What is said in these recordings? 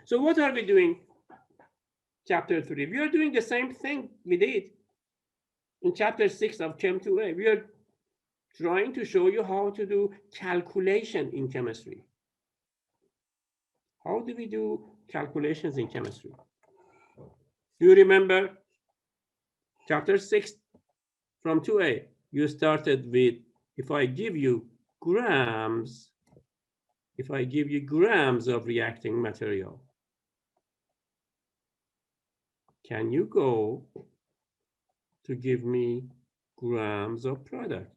So what are we doing? Chapter 3. We are doing the same thing we did in chapter 6 of Chem 2A. We are trying to show you how to do calculation in chemistry. How do we do calculations in chemistry? Do you remember chapter 6 from 2A? You started with, if I give you grams of reacting material, can you go to give me grams of product?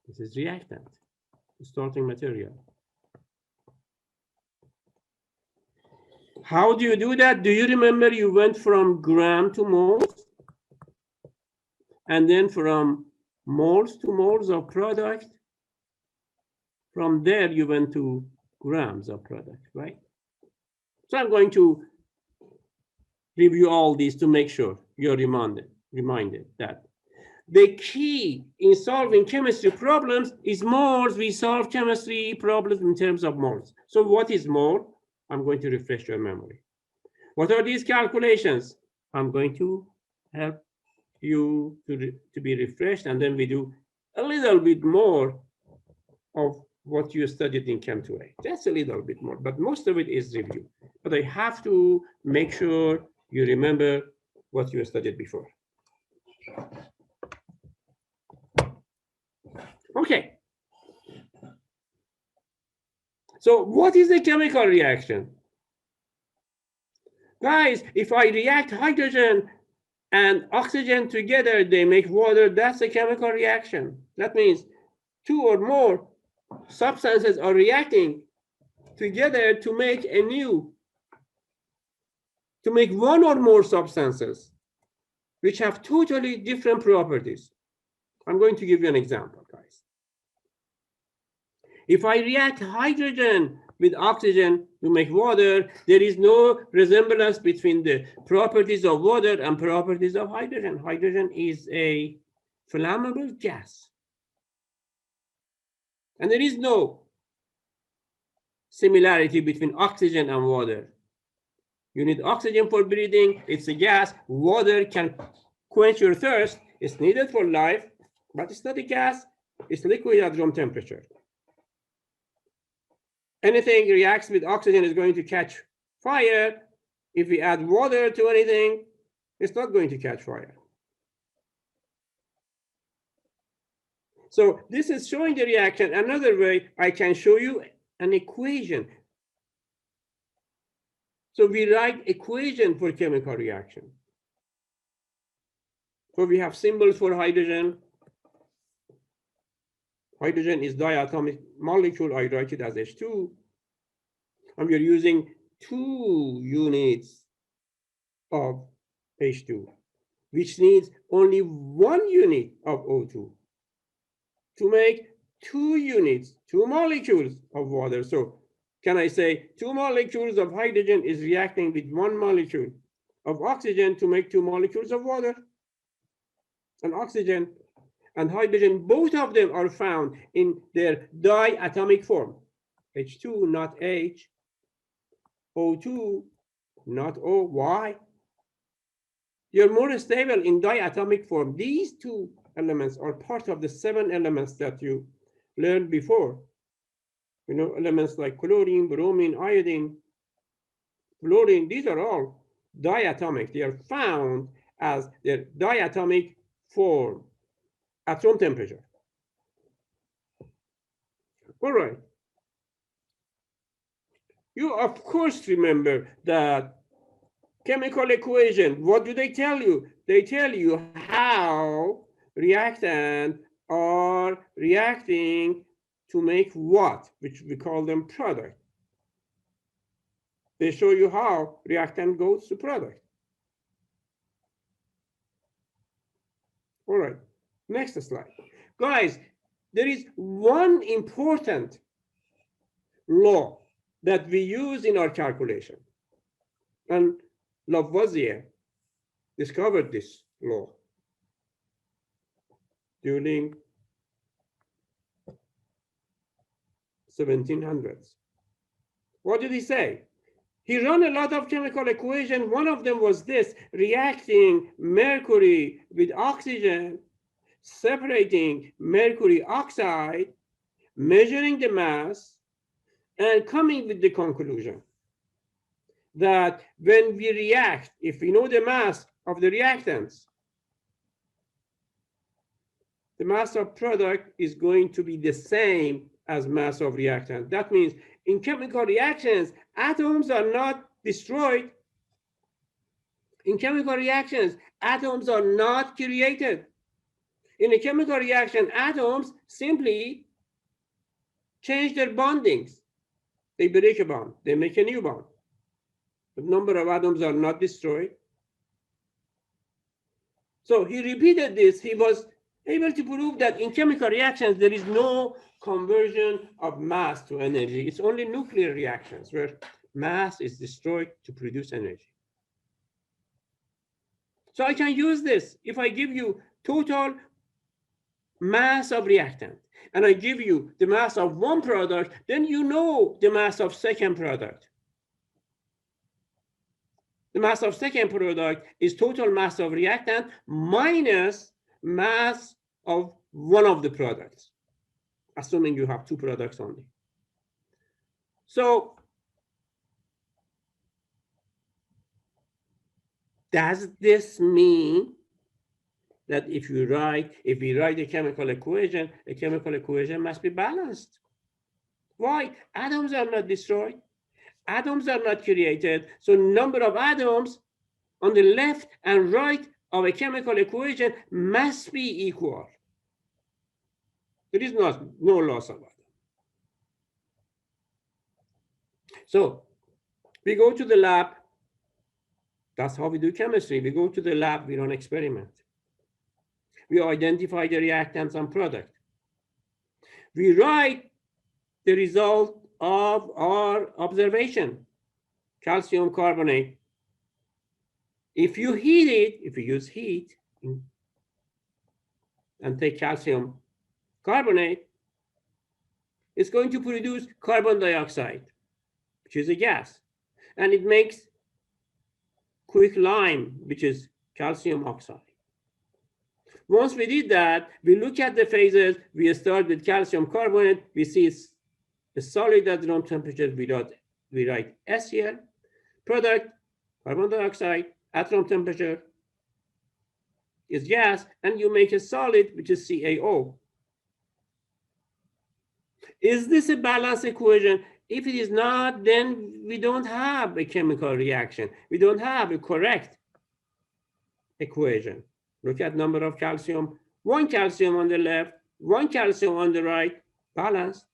This is reactant, starting material. How do you do that? Do you remember you went from gram to moles? And then from moles to moles of product? From there, you went to grams of product, right? So I'm going to review all these to make sure you're reminded that the key in solving chemistry problems is moles. We solve chemistry problems in terms of moles. So what is mole? I'm going to refresh your memory. What are these calculations? I'm going to help you to be refreshed, and then we do a little bit more of what you studied in Chem 2A. Just a little bit more, but most of it is review. But I have to make sure you remember what you studied before. Okay. So what is a chemical reaction? Guys, if I react hydrogen and oxygen together, they make water. That's a chemical reaction. That means two or more substances are reacting together to make one or more substances which have totally different properties. I'm going to give you an example, guys. If I react hydrogen with oxygen to make water, there is no resemblance between the properties of water and properties of hydrogen. Hydrogen is a flammable gas. And there is no similarity between oxygen and water. You need oxygen for breathing. It's a gas. Water can quench your thirst. It's needed for life, but it's not a gas. It's liquid at room temperature. Anything reacts with oxygen is going to catch fire. If we add water to anything, it's not going to catch fire. So this is showing the reaction. Another way I can show you an equation. So we write equation for chemical reaction. So we have symbols for hydrogen. Hydrogen is diatomic molecule. I write it as H2. And we're using 2 units of H2, which needs only 1 unit of O2 to make 2 units, 2 molecules of water. So can I say 2 molecules of hydrogen is reacting with 1 molecule of oxygen to make 2 molecules of water? And oxygen and hydrogen, both of them are found in their diatomic form. H2, not H. O2, not O. Why? You're more stable in diatomic form. These 2 elements are part of the 7 elements that you learned before. You know, elements like chlorine, bromine, iodine, fluorine, these are all diatomic. They are found as their diatomic form at room temperature. All right. You, of course, remember that chemical equation. What do they tell you? They tell you how reactants are reacting to make what, which we call them product. They show you how reactant goes to product. All right, next slide. Guys, there is one important law that we use in our calculation. And Lavoisier discovered this law during 1700s. What did he say? He ran a lot of chemical equations. One of them was this: reacting mercury with oxygen, separating mercury oxide, measuring the mass, and coming with the conclusion that when we react, if we know the mass of the reactants, the mass of product is going to be the same as mass of reactant. That means in chemical reactions, atoms are not destroyed. In chemical reactions, atoms are not created. In a chemical reaction, atoms simply change their bondings. They break a bond, they make a new bond. The number of atoms are not destroyed. So he repeated this. He was able to prove that in chemical reactions, there is no conversion of mass to energy. It's only nuclear reactions where mass is destroyed to produce energy. So I can use this. If I give you total mass of reactant, and I give you the mass of one product, then you know the mass of second product. The mass of second product is total mass of reactant minus mass of one of the products, assuming you have two products only. So does this mean that if we write a chemical equation must be balanced? Why? Atoms are not destroyed. Atoms are not created. So number of atoms on the left and right of a chemical equation must be equal. There is no loss of atoms. So we go to the lab. That's how we do chemistry. We go to the lab, we run experiment. We identify the reactants and product. We write the result of our observation, calcium carbonate. If you heat it, if you use heat and take calcium carbonate, it's going to produce carbon dioxide, which is a gas. And it makes quicklime, which is calcium oxide. Once we did that, we look at the phases. We start with calcium carbonate. We see it's a solid at room temperature. We write S here. Product, carbon dioxide at room temperature is gas, and you make a solid, which is CaO. Is this a balanced equation? If it is not, then we don't have a chemical reaction. We don't have a correct equation. Look at number of calcium. One calcium on the left, one calcium on the right, balanced.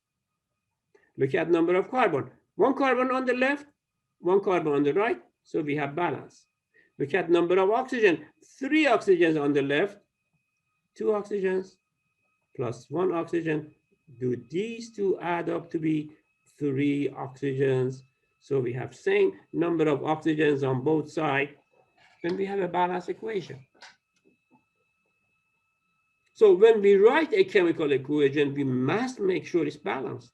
Look at number of carbon. One carbon on the left, one carbon on the right, so we have balance. Look at number of oxygen. 3 oxygens on the left, 2 oxygens plus 1 oxygen. Do these two add up to be 3 oxygens? So we have same number of oxygens on both sides. Then we have a balanced equation. So when we write a chemical equation, we must make sure it's balanced.